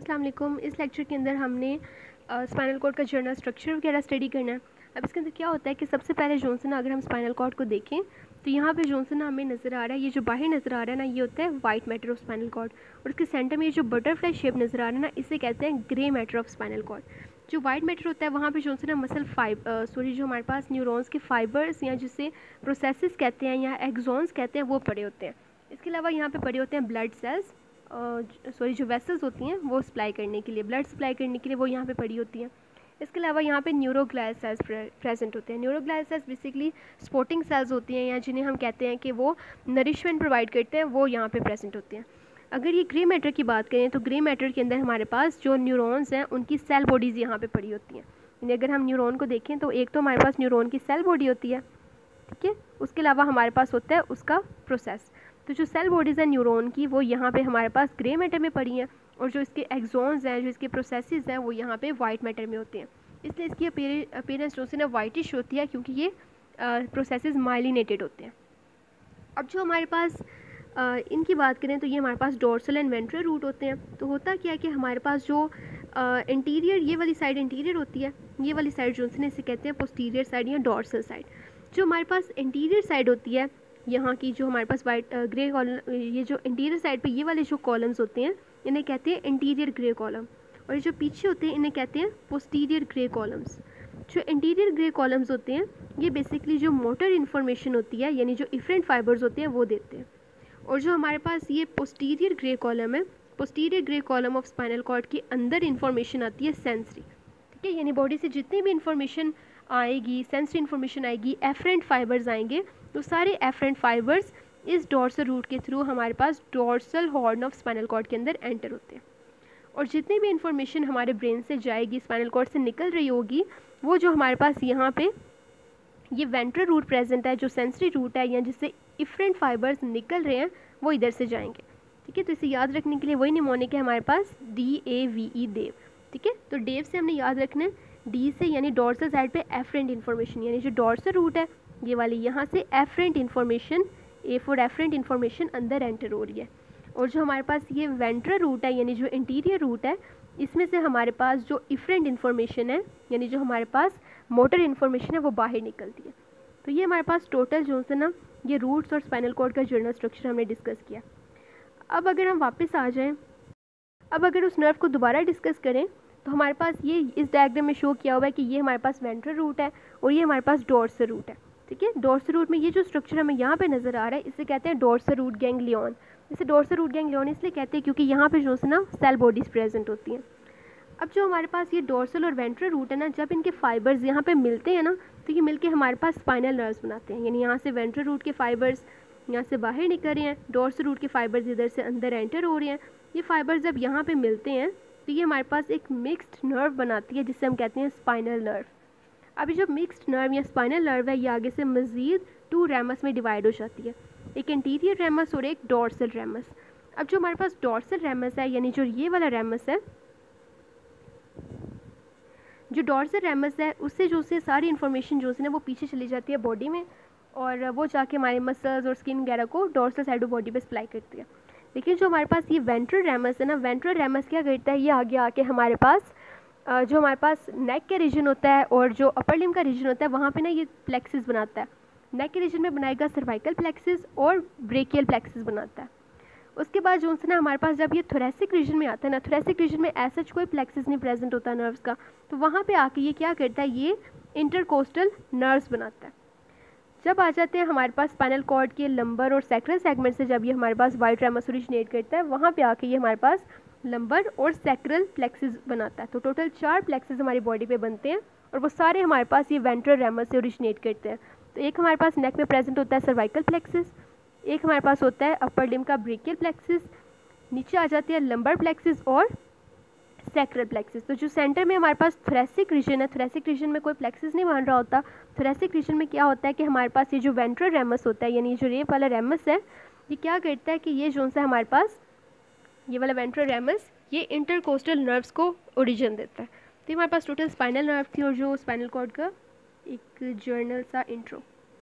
अस्सलाम वालेकुम। इस लेक्चर के अंदर हमने स्पाइनल कॉर्ड का जर्नल स्ट्रक्चर वगैरह स्टडी करना है। अब इसके अंदर क्या होता है कि सबसे पहले जो से ना अगर हम स्पाइनल कॉर्ड को देखें तो यहाँ पे जो से ना हमें नज़र आ रहा है, ये जो बाहर नज़र आ रहा है ना, ये होता है white matter of spinal cord. और उसके सेंटर में ये जो बटरफ्लाई शेप नज़र आ रहा है ना, इसे कहते हैं grey matter of spinal cord. जो वाइट मैटर होता है वहाँ पे जो से ना मसल जो हमारे पास न्यूरॉन्स के फाइबर्स या जिसे प्रोसेसेस कहते हैं या एक्सॉन्स कहते हैं वो पड़े होते हैं। इसके अलावा यहाँ पे पड़े होते हैं ब्लड सेल्स, जो वेसल्स होती हैं वो सप्लाई करने के लिए, ब्लड सप्लाई करने के लिए वो यहाँ पे पड़ी होती हैं। इसके अलावा यहाँ पे न्यूरोग्लाइल सेल्स प्रेजेंट होते हैं। न्यूरोग्लाइल सेल्स बेसिकली स्पोर्टिंग सेल्स होती हैं या जिन्हें हम कहते हैं कि वो नरिशमेंट प्रोवाइड करते हैं, वो यहाँ पे प्रेजेंट होते हैं। अगर ये ग्रे मैटर की बात करें तो ग्रे मैटर के अंदर हमारे पास जो न्यूरॉन्स हैं उनकी सेल बॉडीज़ यहाँ पे पड़ी होती हैं। यानी अगर हम न्यूरॉन को देखें तो एक तो हमारे पास न्यूरॉन की सेल बॉडी होती है, ठीक है। उसके अलावा हमारे पास होता है उसका प्रोसेस। तो जो सेल बॉडीज़ हैं न्यूरॉन की वो यहाँ पे हमारे पास ग्रे मैटर में पड़ी हैं, और जो इसके एक्सॉन्स हैं, जो इसके प्रोसेसेस हैं, वो यहाँ पे वाइट मैटर में होते हैं। इसलिए इसकी अपीयरेंस जो से ना वाइटिश होती है, क्योंकि ये प्रोसेसेस माइलिनेटेड होते हैं। अब जो हमारे पास इनकी बात करें तो ये हमारे पास डोर्सल एंड वेंट्रल रूट होते हैं। तो होता क्या है कि हमारे पास जो इंटीरियर, ये वाली साइड इंटीरियर होती है, ये वाली साइड जो से इसे कहते हैं पोस्टीरियर साइड या डोर्सल साइड। जो हमारे पास इंटीरियर साइड होती है यहाँ की, जो हमारे पास वाइट ग्रे कॉलम, ये जो इंटीरियर साइड पे ये वाले जो कॉलम्स होते हैं इन्हें कहते हैं इंटीरियर ग्रे कॉलम, और ये जो पीछे होते हैं इन्हें कहते हैं पोस्टीरियर ग्रे कॉलम्स। जो इंटीरियर ग्रे कॉलम्स होते हैं ये बेसिकली जो मोटर इन्फॉर्मेशन होती है, यानी जो इफरेंट फाइबर्स होते हैं वो देते हैं। और जो हमारे पास ये पोस्टीरियर ग्रे कॉलम है, posterior grey column of spinal cord के अंदर इन्फॉर्मेशन आती है सेंसरी, ठीक है। यानी बॉडी से जितनी भी इन्फॉर्मेशन आएगी, सेंसरी इन्फॉर्मेशन आएगी, एफरेंट फाइबर्स आएंगे, तो सारे एफरेंट फाइबर्स इस डोर्सल रूट के थ्रू हमारे पास dorsal horn of spinal cord के अंदर एंटर होते हैं। और जितनी भी इन्फॉर्मेशन हमारे ब्रेन से जाएगी, स्पाइनल कॉर्ड से निकल रही होगी, वो जो हमारे पास यहाँ पे ये वेंट्रल रूट प्रेजेंट है, जो सेंसरी रूट है या जिससे इफरेंट फाइबर्स निकल रहे हैं, वो इधर से जाएंगे, ठीक है। तो इसे याद रखने के लिए वही निमोनिक है हमारे पास DAVE, देव, ठीक है। तो डेव से हमने याद रखना है, डी से यानी डोर्सल साइड पे एफरेंट इन्फॉर्मेशन, यानी जो डोर्सल रूट है ये वाली, यहाँ से afferent information, A for afferent information अंदर एंटर हो रही है। और जो हमारे पास ये वेंट्रल रूट है यानी जो इंटीरियर रूट है, इसमें से हमारे पास जो इफरेंट इन्फॉर्मेशन है यानी जो हमारे पास मोटर इन्फॉर्मेशन है वो बाहर निकलती है। तो ये हमारे पास टोटल जो है ना, ये रूट्स और स्पाइनल कॉर्ड का जर्नल स्ट्रक्चर हमने डिस्कस किया। अब अगर हम वापस आ जाएं, अब अगर उस नर्व को दोबारा डिस्कस करें तो हमारे पास ये इस डायग्राम में शो किया हुआ है कि ये हमारे पास वेंट्रल रूट है और ये हमारे पास डोर्सल रूट है, ठीक है। डोर्सल रूट में ये जो स्ट्रक्चर हमें यहाँ पे नज़र आ रहा है इसे कहते हैं डोर्सल रूट गैंग्लियन। इसे डोर्सल रूट गैंग्लियन इसलिए कहते हैं क्योंकि यहाँ पे जो है ना सेल बॉडीज़ प्रेजेंट होती हैं। अब जो हमारे पास ये डोर्सल और वेंट्रल रूट है ना, जब इनके फाइबर्स यहाँ पे मिलते हैं ना, तो ये मिलके हमारे पास स्पाइनल नर्व्स बनाते हैं। यानी यहाँ से वेंट्रल रूट के फाइबर्स यहाँ से बाहर निकल रहे हैं, डोर्सल रूट के फाइबर्स इधर से अंदर एंटर हो रहे हैं। ये फाइबर्स जब यहाँ पे मिलते हैं तो ये हमारे पास एक मिक्स्ड नर्व बनाती है जिससे हम कहते हैं स्पाइनल नर्व। अब ये जो मिक्स्ड नर्व या स्पाइनल नर्व है ये आगे से मज़ीद 2 रैमस में डिवाइड हो जाती है, एक इंटीरियर रैमस और एक डोर्सल रैमस। अब जो हमारे पास डोर्सल रैमस है यानी जो ये वाला रैमस है, जो डोर्सल रैमस है उससे जो से सारी इन्फॉर्मेशन जो है ना वो पीछे चली जाती है बॉडी में, और वो जाके हमारे मसल्स और स्किन वगैरह को डोर्सल साइड ऑफ बॉडी पे सप्लाई करती है। लेकिन जो हमारे पास ये वेंट्रल रैमस है ना, वेंट्रल रैमस क्या करता है, ये आगे आके हमारे पास जो हमारे पास नेक के रीजन होता है और जो अपर लिम्ब का रीजन होता है वहाँ पे ना ये प्लेक्सिस बनाता है। नेक के रीजन में बनाएगा सर्वाइकल प्लेक्सिस और ब्रेकियल प्लेक्सिस बनाता है। उसके बाद जो है ना हमारे पास जब ये थोरेसिक रीजन में आता है ना, थोरेसिक रीजन में ऐसा कोई प्लेक्सिस नहीं प्रेजेंट होता नर्व्स का, तो वहाँ पे आके ये क्या करता है, ये इंटरकोस्टल नर्व्स बनाता है। जब आ जाते हैं हमारे पास स्पाइनल कॉर्ड के लंबर और सैक्रल सेगमेंट से, जब ये हमारे पास वाइट रैमस ओरिजिनेट करता है, वहाँ पे आके ये हमारे पास लंबर और सैक्रल प्लेक्सिस बनाता है। तो टोटल 4 प्लेक्सिस हमारी बॉडी पे बनते हैं और वो सारे हमारे पास ये वेंट्रल रैमस से ओरिजिनेट करते हैं। तो एक हमारे पास नेक में प्रेजेंट होता है सर्वाइकल प्लेक्सिस, एक हमारे पास होता है अपर लिम्ब का ब्रेकियल प्लेक्सिस, नीचे आ जाती है लंबर प्लेक्सिस और सैक्रल प्लेक्सिस। तो जो सेंटर में हमारे पास थोरेसिक रीजन है, थोरेसिक रीजन में कोई प्लेक्सिस नहीं बन रहा होता। थोरेसिक रीजन में क्या होता है कि हमारे पास ये जो वेंट्रल रैमस होता है यानी जो रेप वाला रैमस है, ये क्या करता है कि ये जो सा हमारे पास ये वाला वेंट्रल रैमस ये इंटरकोस्टल नर्व्स को ओरिजिन देता है। तो हमारे पास टोटल स्पाइनल नर्व थी और जो स्पाइनल कॉर्ड का एक जर्नल सा इंट्रो।